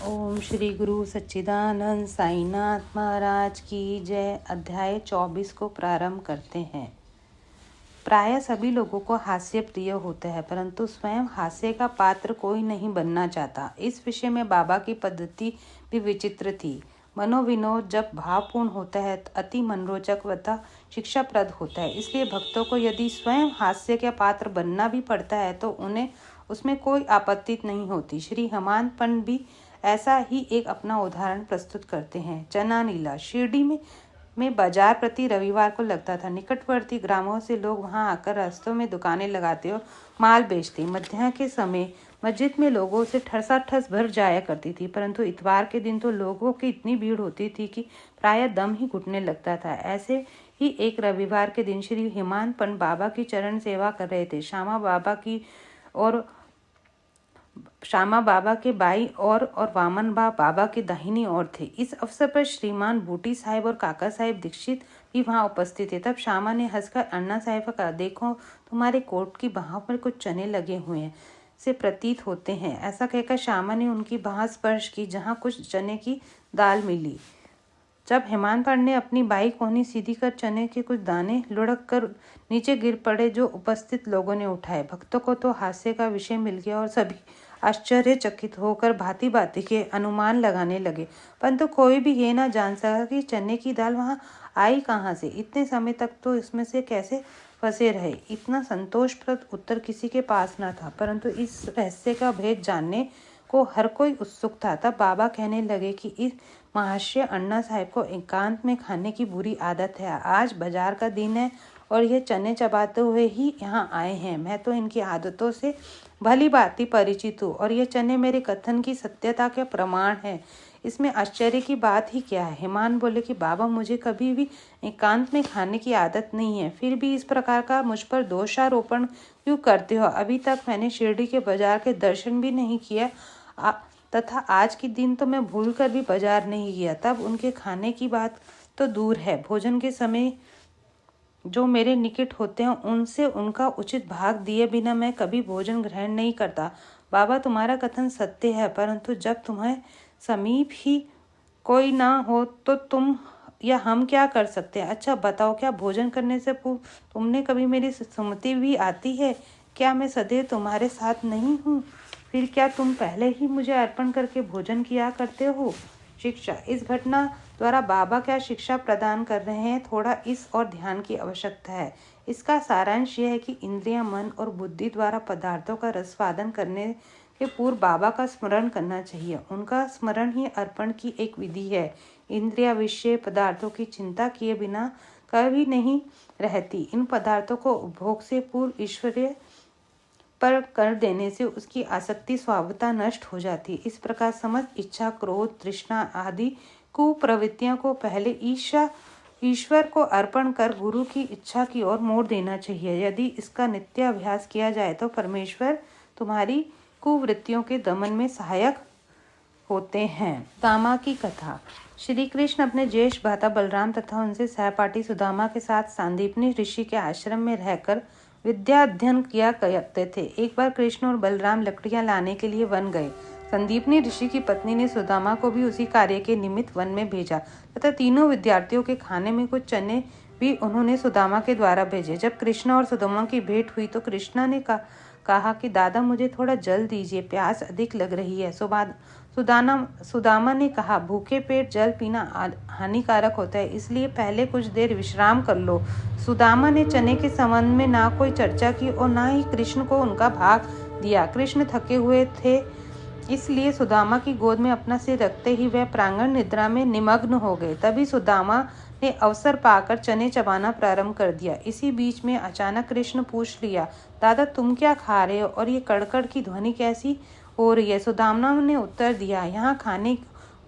ओम श्री गुरु सच्चिदानंद साईनाथ महाराज की जय। अध्याय 24 को प्रारंभ करते हैं। प्राय सभी लोगों को हास्य प्रिय होता है, परंतु स्वयं हास्य का पात्र कोई नहीं बनना चाहता। इस विषय में बाबा की पद्धति भी विचित्र थी। मनोविनोद जब भावपूर्ण होता है अति मनोरंजक व शिक्षाप्रद होता है। इसलिए भक्तों को यदि स्वयं हास्य का पात्र बनना भी पड़ता है तो उन्हें उसमें कोई आपत्ति नहीं होती। श्री हेमांत पंत भी ऐसा ही एक अपना उदाहरण प्रस्तुत करते हैं। चना नीला शिरडी में बाजार प्रति रविवार को लगता था। निकटवर्ती ग्रामों से लोग वहां आकर रास्तों में दुकानें लगाते और माल बेचते। मध्याह्न के समय मस्जिद में लोगों से ठसाठस भर जाया करती थी, परंतु इतवार के दिन तो लोगों की इतनी भीड़ होती थी कि प्राय दम ही घुटने लगता था। ऐसे ही एक रविवार के दिन श्री हेमांत पंत बाबा की चरण सेवा कर रहे थे। श्यामा बाबा के बाई और वामन बाबा के दाहिनी ओर थे। इस अवसर पर श्रीमान बूटी साहिब और काका साहिब दीक्षित भी वहां उपस्थित थे। तब श्यामा ने हंसकर अन्ना साहिब का कहा, देखो तुम्हारे कोट की बाहों पर कुछ चने लगे हुए हैं से प्रतीत होते हैं। ऐसा कहकर श्यामा ने उनकी बाह स्पर्श की जहाँ कुछ चने की दाल मिली। जब हेमांत पंत ने अपनी बाई कोहनी सीधी कर चने के कुछ दाने लुढ़क कर नीचे गिर पड़े जो उपस्थित लोगों ने उठाए। भक्तों को तो हास्य का विषय मिल गया और सभी आश्चर्यचकित होकर भांति भांति के अनुमान लगाने लगे, परंतु कोई भी ये ना जान सका कि चने की दाल वहां आई कहाँ से। इतने समय तक तो इसमें से कैसे फंसे रहे, इतना संतोषप्रद उत्तर किसी के पास न था, परंतु इस रहस्य का भेद जानने को हर कोई उत्सुक था। तब बाबा कहने लगे कि इस महाशय अन्ना साहिब को एकांत में खाने की बुरी आदत है। आज बाजार का दिन है और ये चने चबाते हुए ही यहाँ आए हैं। मैं तो इनकी आदतों से भली भांति परिचित हूँ और ये चने मेरे कथन की सत्यता के प्रमाण है। इसमें आश्चर्य की बात ही क्या है। हेमान बोले कि बाबा, मुझे कभी भी एकांत में खाने की आदत नहीं है, फिर भी इस प्रकार का मुझ पर दोषारोपण क्यों करते हो? अभी तक मैंने शिरडी के बाजार के दर्शन भी नहीं किया तथा आज के दिन तो मैं भूल कर भी बाजार नहीं गया। तब उनके खाने की बात तो दूर है, भोजन के समय जो मेरे निकट होते हैं उनसे उनका उचित भाग दिए बिना मैं कभी भोजन ग्रहण नहीं करता। बाबा, तुम्हारा कथन सत्य है, परंतु जब तुम्हें समीप ही कोई ना हो तो तुम या हम क्या कर सकते हैं? अच्छा बताओ, क्या भोजन करने से तुमने कभी मेरी सुमति भी आती है? क्या मैं सदैव तुम्हारे साथ नहीं हूँ? फिर क्या तुम पहले ही मुझे अर्पण करके भोजन किया करते हो? शिक्षा। इस घटना द्वारा बाबा क्या शिक्षा प्रदान कर रहे हैं, थोड़ा इस और ध्यान की आवश्यकता है। इसका सारांश यह है कि इंद्रियां, मन और बुद्धि द्वारा पदार्थों का रसवादन करने के पूर्व बाबा का स्मरण करना चाहिए। उनका स्मरण ही अर्पण की एक विधि है। इंद्रिया विषय पदार्थों की चिंता किए बिना कभी नहीं रहती। इन पदार्थों को उपभोग से पूर्व ईश्वरीय पर कर देने से उसकी आसक्ति स्वभावतः नष्ट हो जाती। इस प्रकार समस्त इच्छा, क्रोध, तृष्णा आदि कुप्रवृत्तियों को पहले ईश्वर को अर्पण कर गुरु की इच्छा की ओर मोड़ देना चाहिए। यदि इसका नित्य अभ्यास किया जाए तो परमेश्वर तुम्हारी कुवृत्तियों के दमन में सहायक होते हैं। सुदामा की कथा। श्री कृष्ण अपने ज्येष्ठ भ्राता बलराम तथा उनसे सहपाठी सुदामा के साथ सांदीपनी ऋषि के आश्रम में रहकर विद्या अध्ययन किया करते थे। एक बार कृष्ण और बलराम लकड़ियां लाने के लिए वन गए। संदीपनी ऋषि की पत्नी ने सुदामा को भी उसी कार्य के निमित्त वन में भेजा तथा तीनों विद्यार्थियों के खाने में कुछ चने भी उन्होंने सुदामा के द्वारा भेजे। जब कृष्ण और सुदामा की भेंट हुई तो कृष्णा ने कहा कि दादा, मुझे थोड़ा जल दीजिए, प्यास अधिक लग रही है। सुदामा ने कहा, भूखे पेट जल पीना हानिकारक होता है, इसलिए पहले कुछ देर विश्राम कर लो। सुदामा ने चने के संबंध में ना कोई चर्चा की और ना ही कृष्ण को उनका भाग दिया। कृष्ण थके हुए थे, इसलिए सुदामा की गोद में अपना सिर रखते ही वह प्रांगण निद्रा में निमग्न हो गए। तभी सुदामा ने अवसर पाकर चने चबाना प्रारंभ कर दिया। इसी बीच में अचानक कृष्ण पूछ लिया, दादा तुम क्या खा रहे हो और ये कड़कड़ की ध्वनि कैसी हो रही है? सुदामा ने उत्तर दिया, यहाँ खाने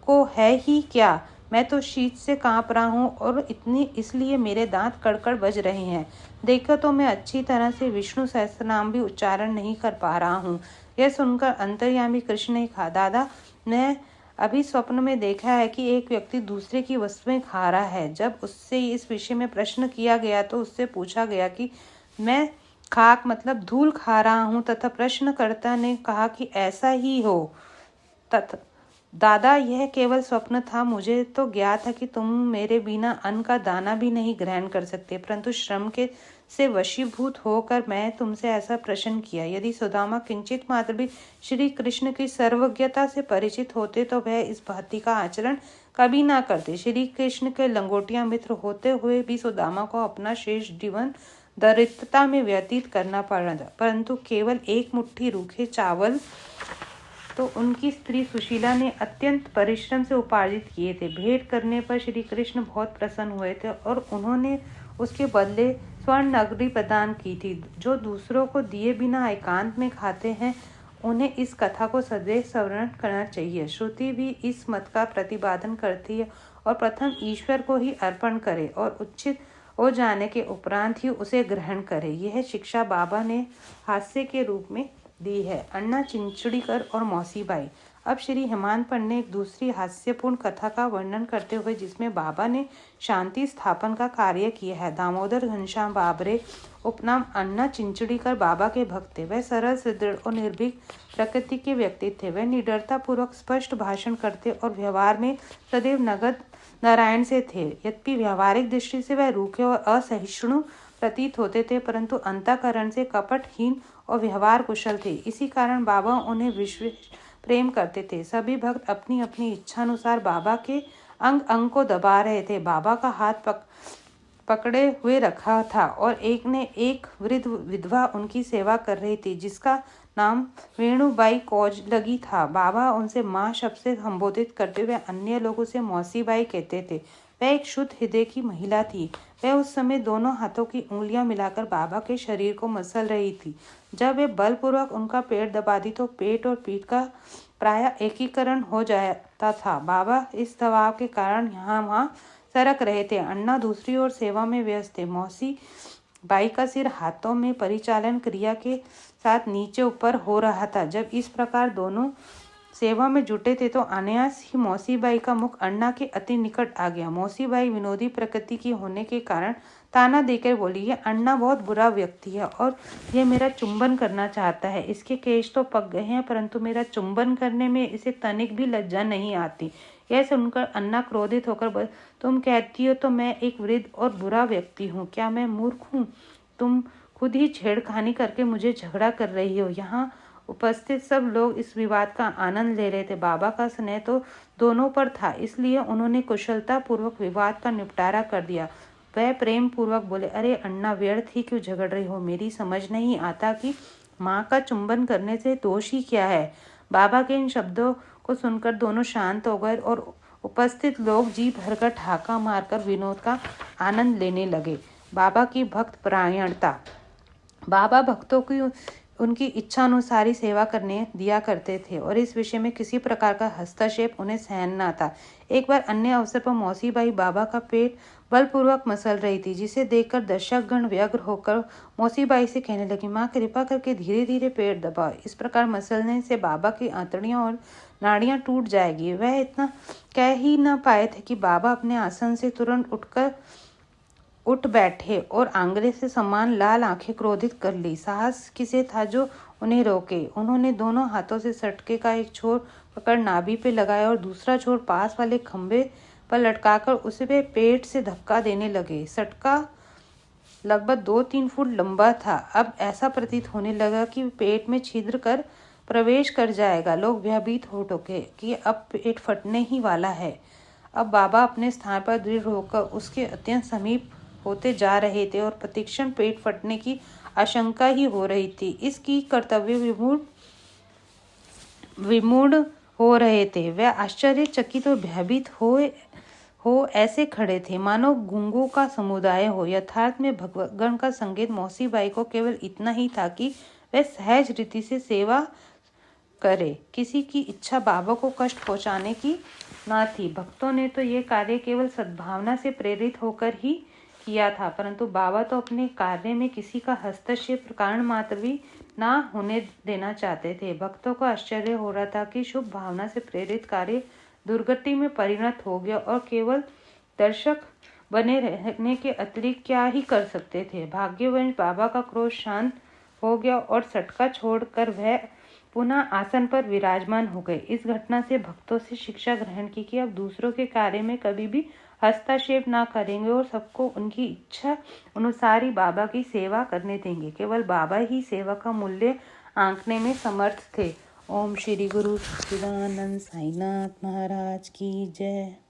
को है ही क्या, मैं तो शीत से कांप रहा हूँ और इसलिए मेरे दांत कड़कड़ बज रहे हैं। देखो तो मैं अच्छी तरह से विष्णु सहस्त्रनाम भी उच्चारण नहीं कर पा रहा हूँ। यह सुनकर अंतर्यामी कृष्ण ने कहा, दादा, मैं अभी स्वप्न में देखा है कि एक व्यक्ति दूसरे की वस्तुएं खा रहा है। जब उससे इस विषय में प्रश्न किया गया तो उससे पूछा गया कि मैं खाक मतलब धूल खा रहा हूँ तथा प्रश्नकर्ता ने कहा कि ऐसा ही हो तथा दादा, यह केवल स्वप्न था। मुझे तो ज्ञात था कि तुम मेरे बिना अन्न का दाना भी नहीं ग्रहण कर सकते, परंतु श्रम के से वशीभूत होकर मैं तुमसे ऐसा प्रश्न किया। यदि सुदामा किंचित मात्र भी श्री कृष्ण की सर्वज्ञता से परिचित होते तो वह इस भांति का आचरण कभी ना करते। श्री कृष्ण के लंगोटिया मित्र होते हुए भी सुदामा को अपना शेष जीवन दरिद्रता में व्यतीत करना पड़ा, परंतु केवल एक मुट्ठी रूखे चावल तो उनकी स्त्री सुशीला ने अत्यंत परिश्रम से उपार्जित किए थे। भेंट करने पर श्री कृष्ण बहुत प्रसन्न हुए थे और उन्होंने उसके बदले स्वर्ण नगरी प्रदान की थी। जो दूसरों को दिए बिना एकांत में खाते हैं, उन्हें इस कथा को सदैव स्मरण करना चाहिए। श्रुति भी इस मत का प्रतिपादन करती है और प्रथम ईश्वर को ही अर्पण करे और उचित हो जाने के उपरांत ही उसे ग्रहण करे। यह शिक्षा बाबा ने हास्य के रूप में दी है। अन्ना चिंचड़ीकर और मौसीबाई। अब श्री हेमांत पंत ने एक दूसरी हास्यपूर्ण कथा का वर्णन करते हुए जिसमें बाबा ने शांति स्थापन का कार्य किया है। दामोदर घनश्याम बाबरे उपनाम अन्ना चिंचड़ीकर बाबा के भक्त थे। वह सरल, सुदृढ़ और निर्भीक प्रकृति के व्यक्ति थे। वह निडरता पूर्वक स्पष्ट भाषण करते और व्यवहार में सदैव नगद नारायण से थे। यद्यपि व्यावहारिक दृष्टि से वह रूखे और असहिष्णु प्रतीत होते थे, परंतु अंतःकरण से कपटहीन और व्यवहार कुशल थे। इसी कारण बाबा उन्हें विशेष प्रेम करते थे। सभी भक्त अपनी अपनी इच्छानुसार बाबा के अंग अंग को दबा रहे थे। बाबा का हाथ पकड़े हुए रखा था और एक वृद्ध विधवा उनकी सेवा कर रही थी, जिसका नाम वेणुबाई कौजलगी था। बाबा उनसे माँ शब्द से संबोधित करते हुए अन्य लोग उसे मौसीबाई कहते थे। वह एक शुद्ध हृदय की महिला थी। वह उस समय दोनों हाथों की उंगलियां मिलाकर बाबा के शरीर को मसल रही थी। जब वे बलपूर्वक उनका पेट दबाती तो पेट और पीठ का प्रायः एकीकरण हो जाता था। बाबा इस दबाव के कारण यहाँ वहाँ सरक रहे थे। अन्ना दूसरी ओर सेवा में व्यस्त थे। मौसी बाई का सिर हाथों में परिचालन क्रिया के साथ नीचे ऊपर हो रहा था। जब इस प्रकार दोनों सेवा में जुटे थे तो अनायास ही मौसीबाई का मुख अन्ना के अति निकट आ गया। मौसीबाई विनोदी प्रकृति की होने के कारण ताना देकर बोली, ये अन्ना बहुत बुरा व्यक्ति है और ये मेरा चुंबन करना चाहता है। इसके केश तो पक गए हैं, परंतु मेरा चुंबन करने में इसे तनिक भी लज्जा नहीं आती। यह सुनकर अन्ना क्रोधित होकर तुम कहती हो तो मैं एक वृद्ध और बुरा व्यक्ति हूँ। क्या मैं मूर्ख हूँ? तुम खुद ही छेड़खानी करके मुझे झगड़ा कर रही हो। यहाँ उपस्थित सब लोग इस विवाद का आनंद ले रहे थे। बाबा का स्नेह तो दोनों पर था, इसलिए उन्होंने कुशलता पूर्वक विवाद का निपटारा कर दिया। वह प्रेम पूर्वक बोले, अरे अन्ना, व्यर्थ ही क्यों झगड़ रही हो? मेरी समझ नहीं आता कि माँ का चुंबन करने से दोष ही क्या है। बाबा के इन शब्दों को सुनकर दोनों शांत हो गए और उपस्थित लोग जी भरकर ठहाका मारकर विनोद का आनंद लेने लगे। बाबा की भक्त परायणता। बाबा भक्तों की उनकी इच्छानुसारी सेवा करने दिया करते थे और इस विषय में किसी प्रकार का हस्तक्षेप उन्हें सहन न था। एक बार अन्य अवसर पर मौसीबाई बाबा का पेट बलपूर्वक मसल रही थी, जिसे देखकर दर्शकगण व्यग्र होकर मौसीबाई से कहने लगी, माँ कृपा करके धीरे धीरे पेट दबाओ। इस प्रकार मसलने से बाबा की आंतड़ियां और नाड़ियां टूट जाएगी। वह इतना कह ही न पाए थे कि बाबा अपने आसन से तुरंत उठ बैठे और आंगले से समान लाल आंखें क्रोधित कर ली। साहस किसे था जो उन्हें रोके? उन्होंने दोनों हाथों से सटके का एक छोर पकड़ नाभि पे लगाया और दूसरा छोर पास वाले खंभे पर लटकाकर उसे पे पेट से धक्का देने लगे। सटका लगभग 2-3 फुट लंबा था। अब ऐसा प्रतीत होने लगा कि पेट में छिद्र कर प्रवेश कर जाएगा। लोग भयभीत हो उठे कि अब पेट फटने ही वाला है। अब बाबा अपने स्थान पर दृढ़ होकर उसके अत्यंत समीप होते जा रहे थे और प्रतिक्षण पेट फटने की आशंका ही हो रही थी। इसकी कर्तव्य विमूढ़ हो रहे थे। वह आश्चर्यचकित और भयभीत हो ऐसे खड़े थे मानो गूंगों का समुदाय हो। यथार्थ में भगवान का संकेत मौसीबाई को केवल इतना ही था कि वह सहज रीति से सेवा करे। किसी की इच्छा बाबा को कष्ट पहुंचाने की न थी। भक्तों ने तो ये कार्य केवल सद्भावना से प्रेरित होकर ही किया था, परंतु बाबा तो अपने कार्य में किसी का हस्तक्षेप कारण मात्र भी ना होने देना चाहते थे। भक्तों को आश्चर्य हो रहा था कि शुभ भावना से प्रेरित कार्य दुर्गति में परिणत हो गया और केवल दर्शक बने रहने के अतिरिक्त क्या ही कर सकते थे। भाग्यवश बाबा का क्रोध शांत हो गया और सटका छोड़कर वह पुनः आसन पर विराजमान हो गए। इस घटना से भक्तों से शिक्षा ग्रहण की कि अब दूसरों के कार्य में कभी भी हस्तक्षेप ना करेंगे और सबको उनकी इच्छा अनुसार ही बाबा की सेवा करने देंगे। केवल बाबा ही सेवा का मूल्य आंकने में समर्थ थे। ओम श्री गुरु सच्चिदानंद साईनाथ महाराज की जय।